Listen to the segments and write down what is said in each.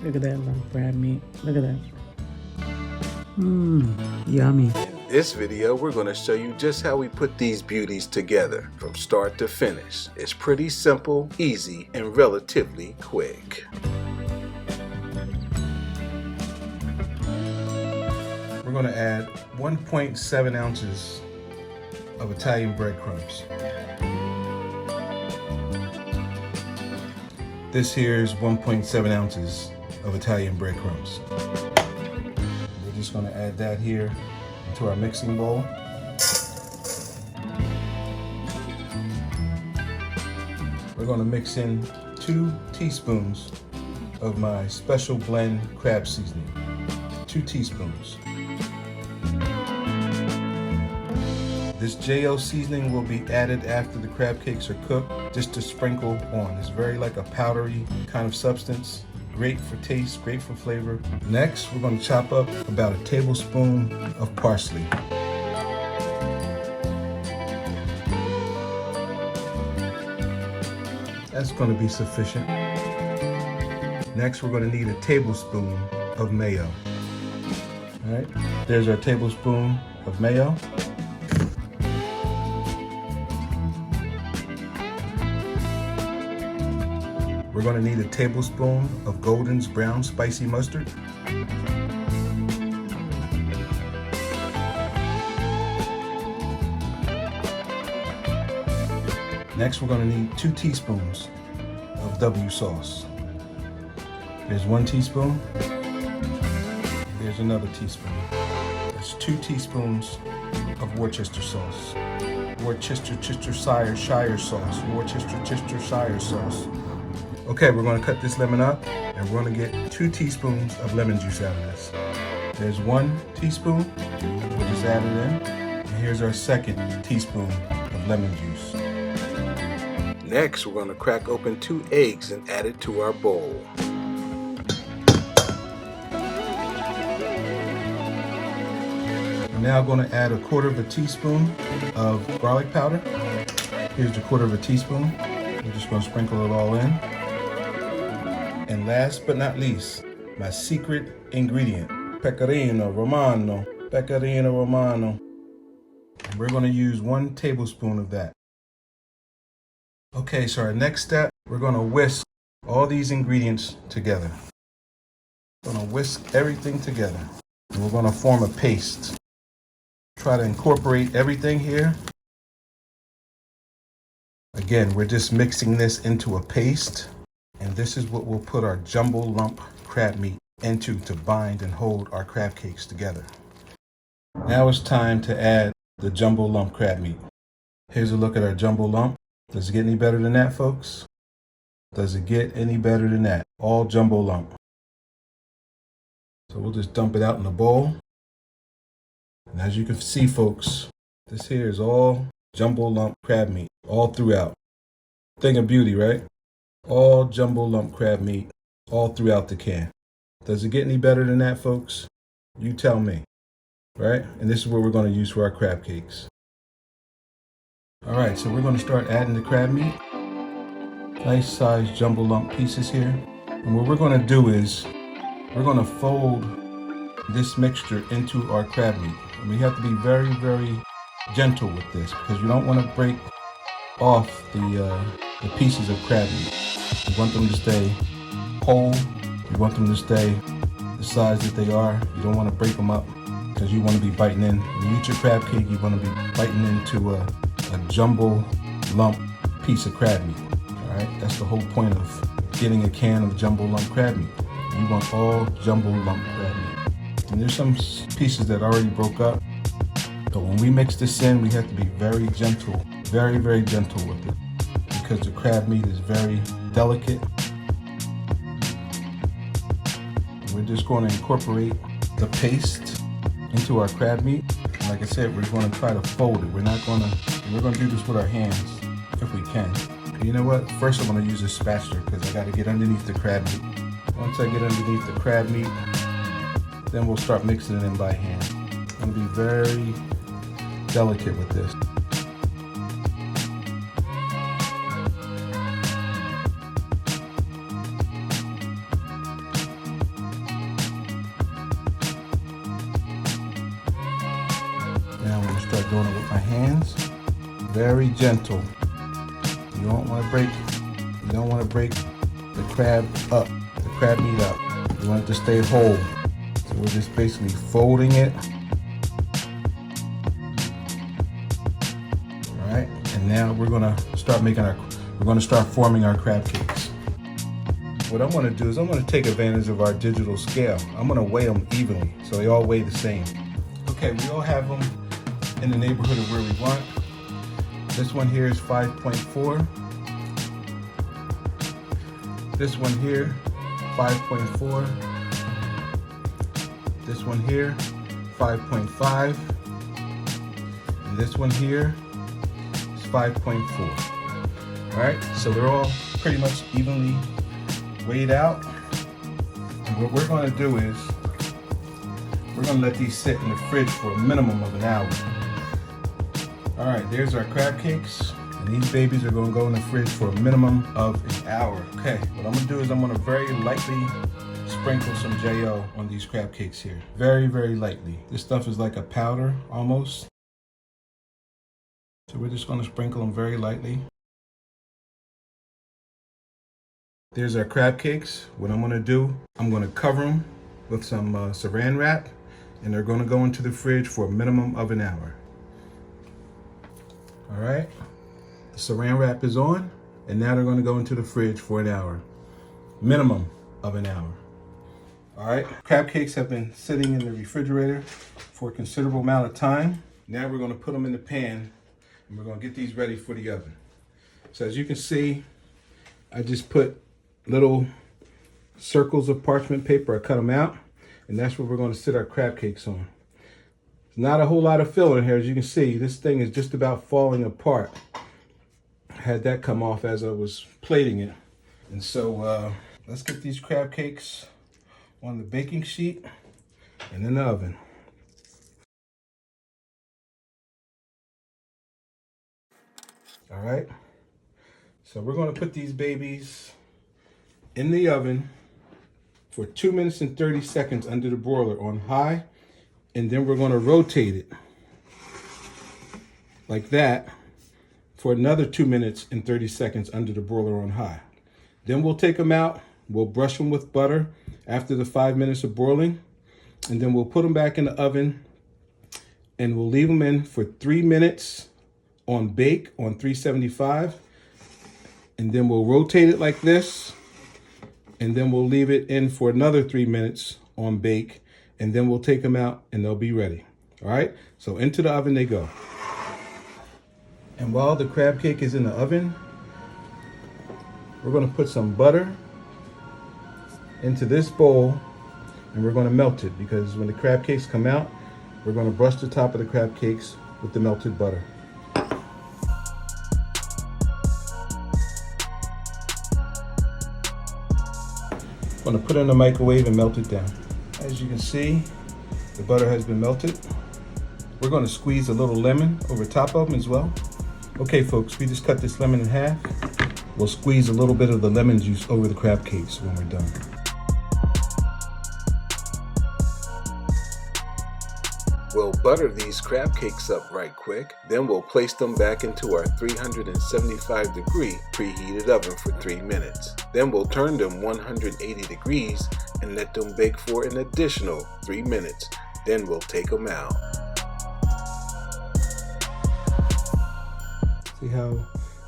Look at that lump crab meat. Look at that. Mmm, yummy. In this video, we're going to show you just how we put these beauties together from start to finish. It's pretty simple, easy, and relatively quick. We're going to add 1.7 ounces of Italian breadcrumbs. This here is 1.7 ounces of Italian breadcrumbs. We're just going to add that here into our mixing bowl. We're going to mix in 2 teaspoons of my special blend crab seasoning. 2 teaspoons. This JO seasoning will be added after the crab cakes are cooked, just to sprinkle on. It's very like a powdery kind of substance. Great for taste, great for flavor. Next, we're going to chop up about a tablespoon of parsley. That's going to be sufficient. Next, we're going to need a tablespoon of mayo. All right, there's our tablespoon of mayo. We're going to need a tablespoon of Golden's brown spicy mustard. Next, we're going to need 2 teaspoons of W sauce. There's 1 teaspoon. There's another teaspoon. That's 2 teaspoons of Worcestershire sauce. Worcestershire sauce. Worcestershire sauce. Okay, we're going to cut this lemon up, and we're going to get 2 teaspoons of lemon juice out of this. There's 1 teaspoon, we'll just add it in, and here's our 2nd teaspoon of lemon juice. Next, we're going to crack open 2 eggs and add it to our bowl. We're now going to add a 1/4 teaspoon of garlic powder. Here's the 1/4 teaspoon. We're just going to sprinkle it all in. And last but not least, my secret ingredient, Pecorino Romano. Pecorino Romano. And we're going to use 1 tablespoon of that. Okay, so our next step, we're going to whisk all these ingredients together. We're going to whisk everything together. And we're going to form a paste. Try to incorporate everything here. Again, we're just mixing this into a paste. And this is what we'll put our jumbo lump crab meat into to bind and hold our crab cakes together. Now it's time to add the jumbo lump crab meat. Here's a look at our jumbo lump. Does it get any better than that, folks? Does it get any better than that? All jumbo lump. So we'll just dump it out in the bowl. And as you can see, folks, this here is all jumbo lump crab meat all throughout. Thing of beauty, right? All jumbo lump crab meat all throughout the can. Does it get any better than that, folks? You tell me, right? And this is what we're going to use for our crab cakes. All right, so we're going to start adding the crab meat. Nice sized jumbo lump pieces here. And what we're going to do is we're going to fold this mixture into our crab meat. And we have to be very, very gentle with this because you don't want to break off the pieces of crab meat. You want them to stay whole. You want them to stay the size that they are. You don't want to break them up because you want to be biting in. When you eat your crab cake, you want to be biting into a jumbo lump piece of crab meat. All right, that's the whole point of getting a can of jumbo lump crab meat. You want all jumbo lump crab meat. And there's some pieces that already broke up. So when we mix this in, we have to be very gentle, very, very gentle with it because the crab meat is very delicate. We're just going to incorporate the paste into our crab meat. And like I said, we're going to try to fold it. We're going to do this with our hands if we can. You know what? First I'm going to use a spatula because I got to get underneath the crab meat. Once I get underneath the crab meat, then we'll start mixing it in by hand. I'm going to be very delicate with this. Very gentle. You don't want to break the crab up, the crab meat up. You want it to stay whole. So we're just basically folding it. All right, and now we're gonna start forming our crab cakes. What I'm gonna do is I'm gonna take advantage of our digital scale. I'm gonna weigh them evenly, so they all weigh the same. Okay, we all have them in the neighborhood of where we want. This one here is 5.4. This one here, 5.4. This one here, 5.5. And this one here is 5.4. All right, so they're all pretty much evenly weighed out. And what we're gonna do is, we're gonna let these sit in the fridge for a minimum of an hour. All right, there's our crab cakes. And these babies are gonna go in the fridge for a minimum of an hour. Okay, what I'm gonna do is I'm gonna very lightly sprinkle some J.O. on these crab cakes here. Very, very lightly. This stuff is like a powder, almost. So we're just gonna sprinkle them very lightly. There's our crab cakes. What I'm gonna do, I'm gonna cover them with some saran wrap, and they're gonna go into the fridge for a minimum of an hour. All right, the saran wrap is on, and now they're gonna go into the fridge for an hour. Minimum of an hour. All right, crab cakes have been sitting in the refrigerator for a considerable amount of time. Now we're gonna put them in the pan, and we're gonna get these ready for the oven. So as you can see, I just put little circles of parchment paper. I cut them out, and that's what we're going to sit our crab cakes on. There's not a whole lot of filler in here. As you can see, this thing is just about falling apart. I had that come off as I was plating it. And so let's get these crab cakes on the baking sheet and in the oven. All right, so we're going to put these babies in the oven for 2 minutes and 30 seconds under the broiler on high, and then we're going to rotate it like that for another 2 minutes and 30 seconds under the broiler on high. Then we'll take them out, we'll brush them with butter after the 5 minutes of broiling, and then we'll put them back in the oven, and we'll leave them in for 3 minutes on bake on 375, and then we'll rotate it like this, and then we'll leave it in for another 3 minutes on bake, and then we'll take them out and they'll be ready. All right, so into the oven they go. And while the crab cake is in the oven, we're gonna put some butter into this bowl, and we're gonna melt it, because when the crab cakes come out, we're gonna brush the top of the crab cakes with the melted butter. I'm gonna put it in the microwave and melt it down. As you can see, the butter has been melted. We're gonna squeeze a little lemon over top of them as well. Okay folks, we just cut this lemon in half. We'll squeeze a little bit of the lemon juice over the crab cakes when we're done. We'll butter these crab cakes up right quick, then we'll place them back into our 375 degree preheated oven for 3 minutes. Then we'll turn them 180 degrees and let them bake for an additional 3 minutes. Then we'll take them out. See how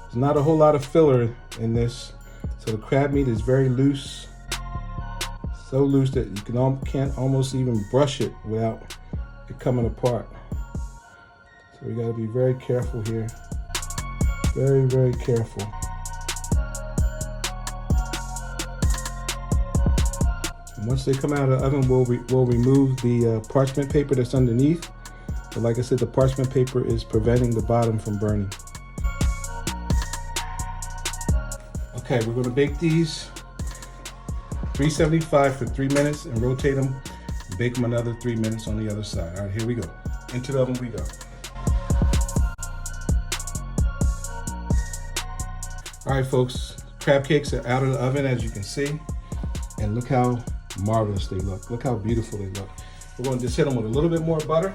there's not a whole lot of filler in this, so the crab meat is very loose. So loose that you can't almost even brush it without it coming apart. So we got to be very careful here. Very, very careful. And once they come out of the oven, we'll remove the parchment paper that's underneath. But like I said, the parchment paper is preventing the bottom from burning. Okay, we're going to bake these 375 for 3 minutes and rotate them. Bake them another 3 minutes on the other side. All right, here we go. Into the oven we go. All right, folks, crab cakes are out of the oven, as you can see. And look how marvelous they look. Look how beautiful they look. We're going to just hit them with a little bit more butter.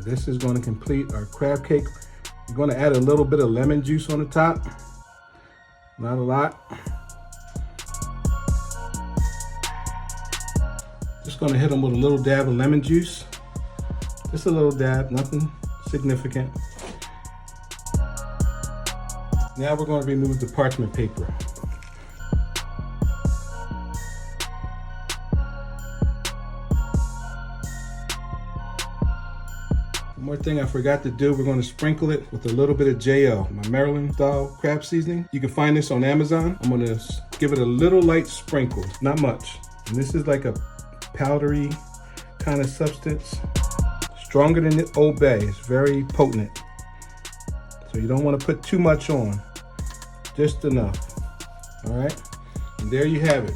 And this is going to complete our crab cake. We're going to add a little bit of lemon juice on the top. Not a lot. Just going to hit them with a little dab of lemon juice. Just a little dab, nothing significant. Now we're going to remove the parchment paper. One more thing I forgot to do, we're going to sprinkle it with a little bit of JL, my Maryland style crab seasoning. You can find this on Amazon. I'm going to give it a little light sprinkle, not much. And this is like a powdery kind of substance. Stronger than the Old Bay, it's very potent. So you don't want to put too much on, just enough. All right, and there you have it.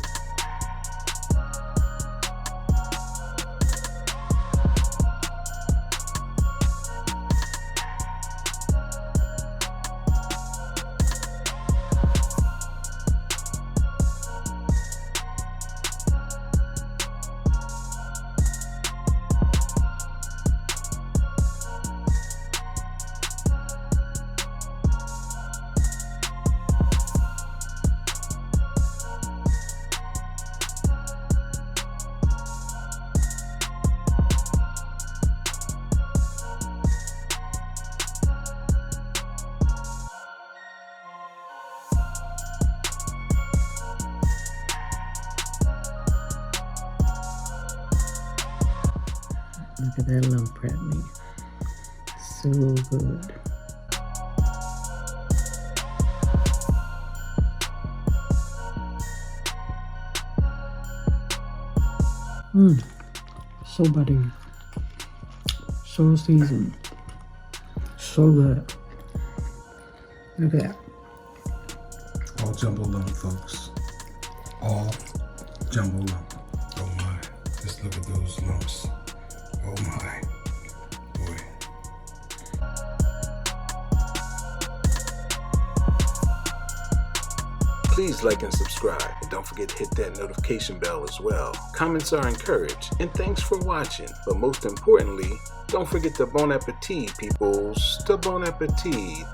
Look at that lump crab meat. So good. So buttery. So seasoned. So good. Look at that. All jumbo lump, folks. All jumbo lump. Oh my. Just look at those lumps. Oh my. Boy. Please like and subscribe. And don't forget to hit that notification bell as well. Comments are encouraged. And thanks for watching. But most importantly, don't forget to bon appetit, peoples. To bon appetit.